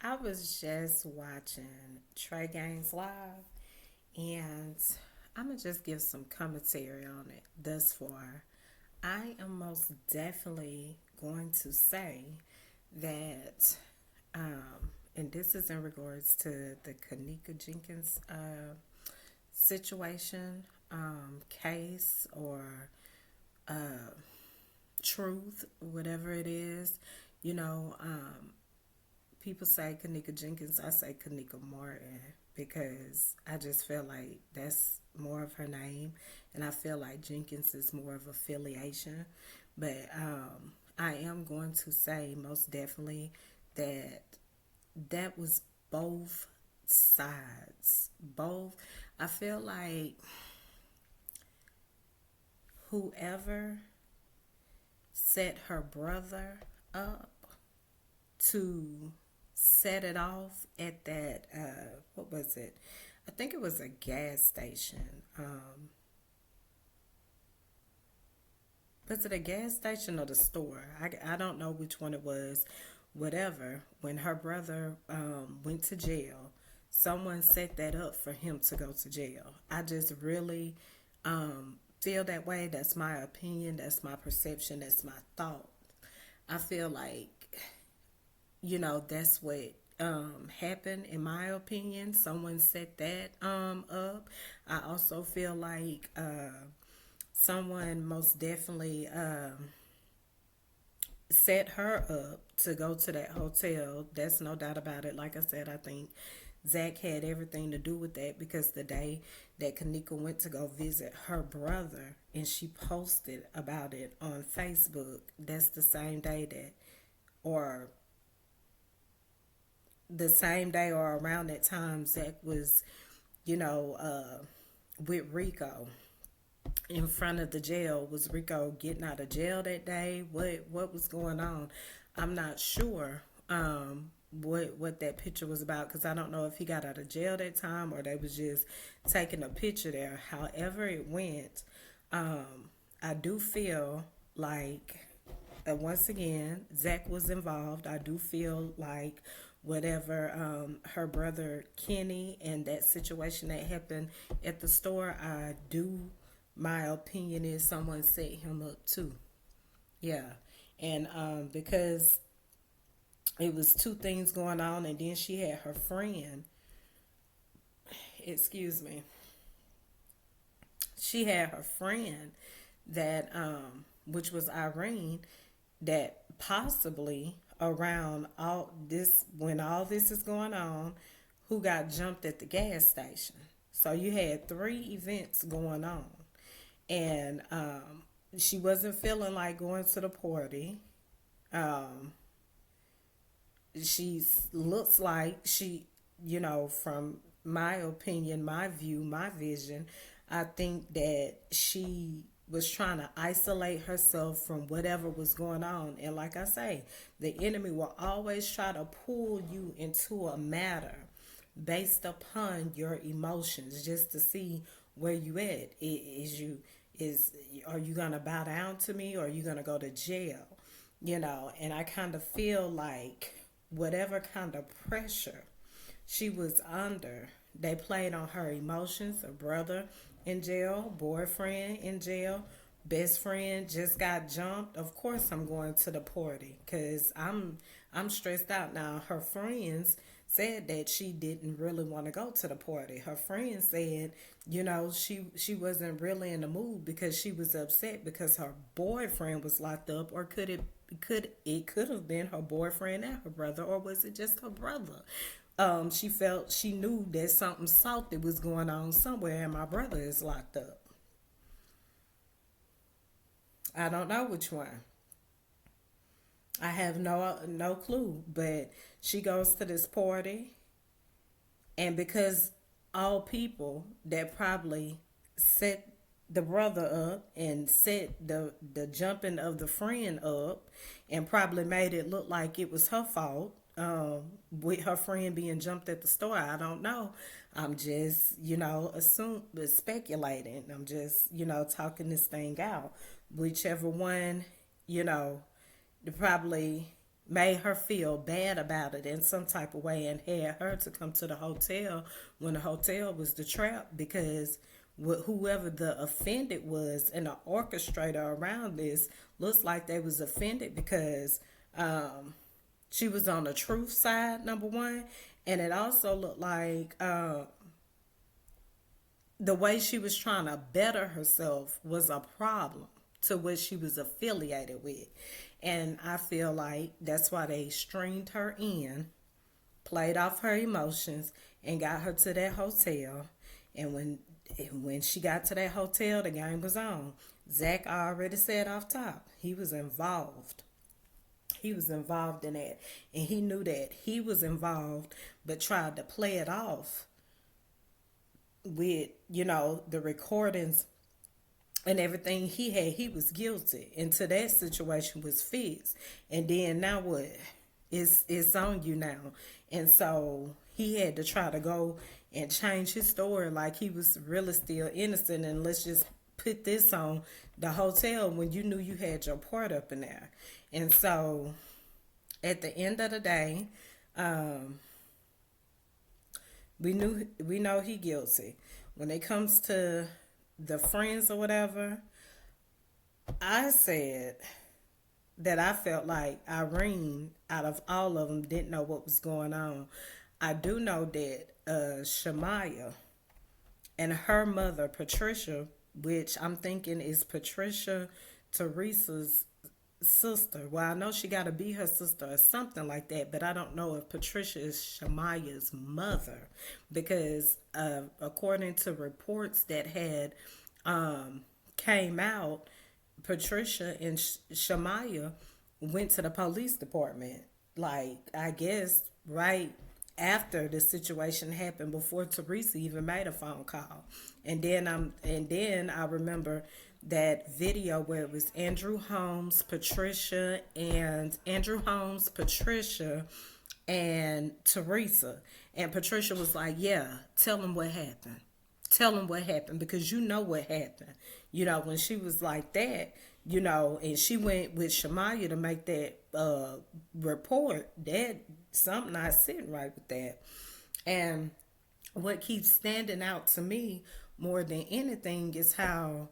I was just watching Trey Gaines live, and I'm gonna just give some commentary on it thus far. I am most definitely going to say that, and this is in regards to the Kanika Jenkins situation, case, or truth, whatever it is. You know, people say Kanika Jenkins, I say Kanika Martin because I just feel like that's more of her name, and I feel like Jenkins is more of affiliation. But I am going to say most definitely that that was both sides. Both. I feel like whoever set her brother up to set it off at that what was it? I think it was a gas station. Was it a gas station or the store? I don't know which one it was. Whatever. When her brother went to jail, someone set that up for him to go to jail. I just really feel that way. That's my opinion. That's my perception. That's my thought. I feel like that's what happened in my opinion. Someone set that up. I also feel like someone most definitely set her up to go to that hotel. That's no doubt about it. Like I said, I think Zach had everything to do with that because the day that Kanika went to go visit her brother and she posted about it on Facebook, that's the same day that, or the same day or around that time, Zach was, you know, with Rico in front of the jail. Was Rico getting out of jail that day? What was going on? I'm not sure what that picture was about because I don't know if he got out of jail that time or they was just taking a picture there. However it went, I do feel like once again Zach was involved. I do feel like whatever her brother Kenny and that situation that happened at the store, I do. My opinion is someone set him up too. Yeah, and because it was two things going on, and then she had her friend. Excuse me. She had her friend that, which was Irene, that possibly around all this when all this is going on, who got jumped at the gas station. So you had three events going on, and she wasn't feeling like going to the party. Um, she looks like from my opinion, my view, my vision, I think that she was trying to isolate herself from whatever was going on. And like I say, the enemy will always try to pull you into a matter based upon your emotions just to see where you at. Is are you gonna bow down to me or are you gonna go to jail? And I kind of feel like whatever kind of pressure she was under, they played on her emotions. Her brother in jail, boyfriend in jail, best friend just got jumped. Of course, I'm going to the party because I'm stressed out now. Her friends said that she didn't really want to go to the party. Her friend said, she wasn't really in the mood because she was upset because her boyfriend was locked up, or could have been her boyfriend and her brother, or was it just her brother? She knew that something salty was going on somewhere, and my brother is locked up. I don't know which one. I have no clue. But she goes to this party, and because all people that probably set the brother up and set the jumping of the friend up, and probably made it look like it was her fault, with her friend being jumped at the store. I don't know. I'm just, speculating. I'm just, talking this thing out. Whichever one, you know, probably made her feel bad about it in some type of way and had her to come to the hotel when the hotel was the trap, because whoever the offended was and the orchestrator around this looks like they was offended because she was on the truth side, number one, and it also looked like the way she was trying to better herself was a problem to what she was affiliated with. And I feel like that's why they stringed her in, played off her emotions, and got her to that hotel. And when she got to that hotel, the game was on. Zach already said off top, he was involved. He was involved in that. And he knew that he was involved, but tried to play it off with, the recordings and everything he had. He was guilty until that situation was fixed. And then now what? It's on you now. And so he had to try to go and change his story like he was really still innocent, and let's just put this on the hotel when you knew you had your part up in there. And so at the end of the day, we know he guilty. When it comes to the friends or whatever, I said that I felt like Irene, out of all of them, didn't know what was going on. I do know that Shamaya and her mother, Patricia, which I'm thinking is Patricia Teresa's sister. Well, I know she got to be her sister or something like that, but I don't know if Patricia is Shamaya's mother, because according to reports that had came out, Patricia and Shamaya went to the police department, like, I guess right after the situation happened, before Teresa even made a phone call. And then I remember that video where it was Andrew Holmes, Patricia, and Teresa. And Patricia was like, yeah, tell him what happened. Tell him what happened, because you know what happened. When she was like that, and she went with Shamaya to make that report, that something not sitting right with that. And what keeps standing out to me more than anything is how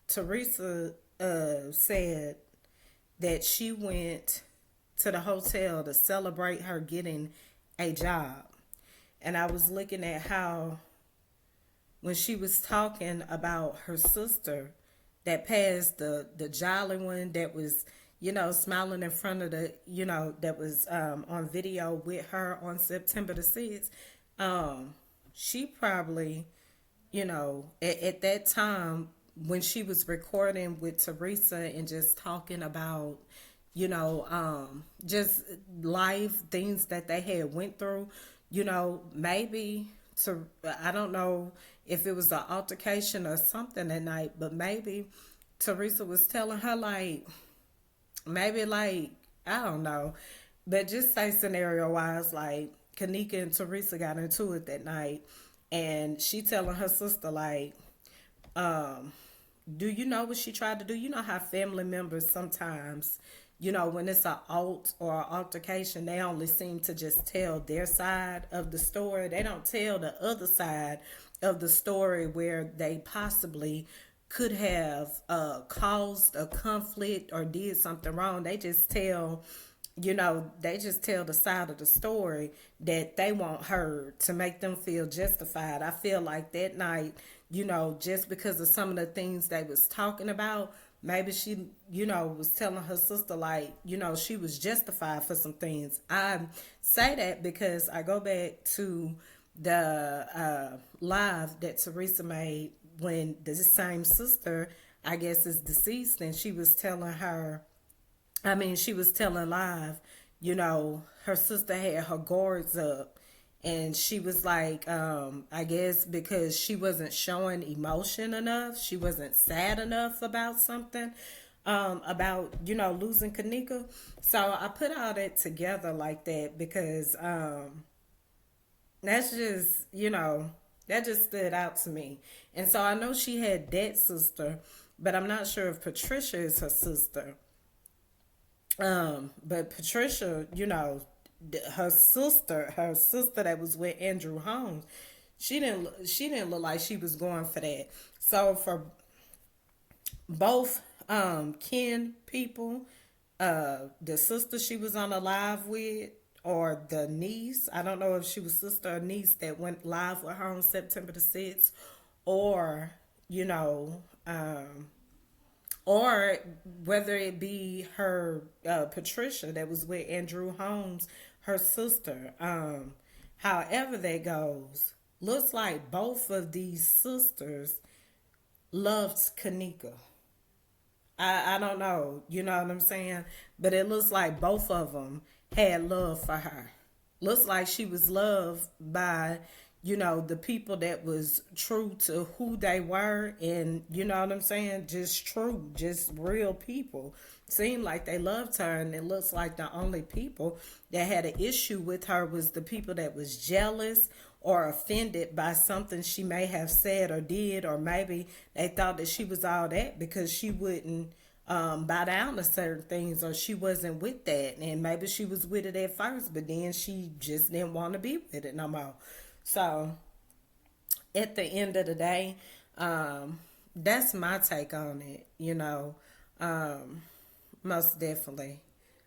Teresa said that she went to the hotel to celebrate her getting a job. And I was looking at how, when she was talking about her sister that passed, the jolly one that was, smiling in front of that was on video with her on September the 6th, she probably, at that time when she was recording with Teresa and just talking about, just life, things that they had went through, maybe I don't know if it was an altercation or something that night, but maybe Teresa was telling her, like, maybe, like, I don't know, but just say scenario wise, like, Kanika and Teresa got into it that night, and she telling her sister, like, do you know what she tried to do? You know how family members sometimes, when it's an alt or an altercation, they only seem to just tell their side of the story. They don't tell the other side of the story where they possibly could have caused a conflict or did something wrong. They just tell, the side of the story that they want heard to make them feel justified. I feel like that night, just because of some of the things they was talking about, maybe she, was telling her sister, like, she was justified for some things. I say that because I go back to the live that Teresa made when the same sister, I guess, is deceased, and she was telling live, her sister had her guards up, and she was like, I guess because she wasn't showing emotion enough, she wasn't sad enough about something, about, losing Kanika. So I put all that together like that because that's just, that just stood out to me. And so I know she had that sister, but I'm not sure if Patricia is her sister. But Patricia, her sister that was with Andrew Holmes, she didn't look like she was going for that. So for both kin people, the sister she was on a live with, or the niece, I don't know if she was sister or niece that went live with her on September the 6th, or you know or whether it be her, Patricia that was with Andrew Holmes, her sister. However that goes, looks like both of these sisters loved Kanika. I don't know, you know what I'm saying? But it looks like both of them had love for her. Looks like she was loved by, the people that was true to who they were, and you know what I'm saying? Just true, just real people. Seemed like they loved her, and it looks like the only people that had an issue with her was the people that was jealous or offended by something she may have said or did, or maybe they thought that she was all that because she wouldn't bow down to certain things, or she wasn't with that, and maybe she was with it at first, but then she just didn't want to be with it no more. So at the end of the day, that's my take on it. Most definitely.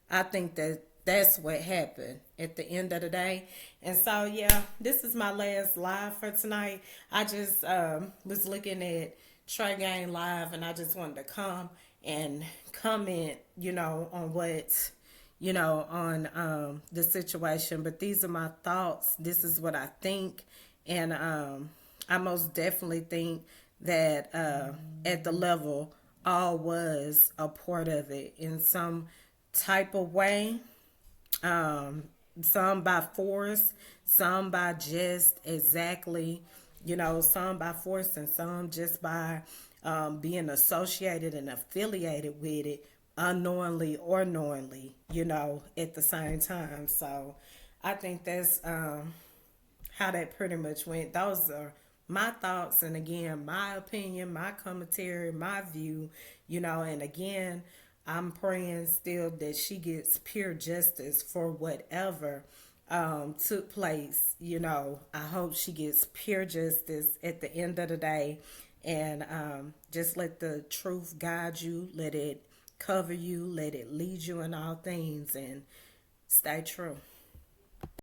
I think that that's what happened at the end of the day. And so, yeah, this is my last live for tonight. I just was looking at Trey Gang Live, and I just wanted to come and comment, on what, on the situation. But these are my thoughts. This is what I think. And I most definitely think that at the level, all was a part of it in some type of way. Um, some by force, some by just exactly, some by force, and some just by being associated and affiliated with it unknowingly or knowingly, at the same time. So I think that's how that pretty much went. Those are my thoughts, and again, my opinion, my commentary, my view, and again, I'm praying still that she gets pure justice for whatever took place. I hope she gets pure justice at the end of the day, and just let the truth guide you, let it cover you, let it lead you in all things, and stay true.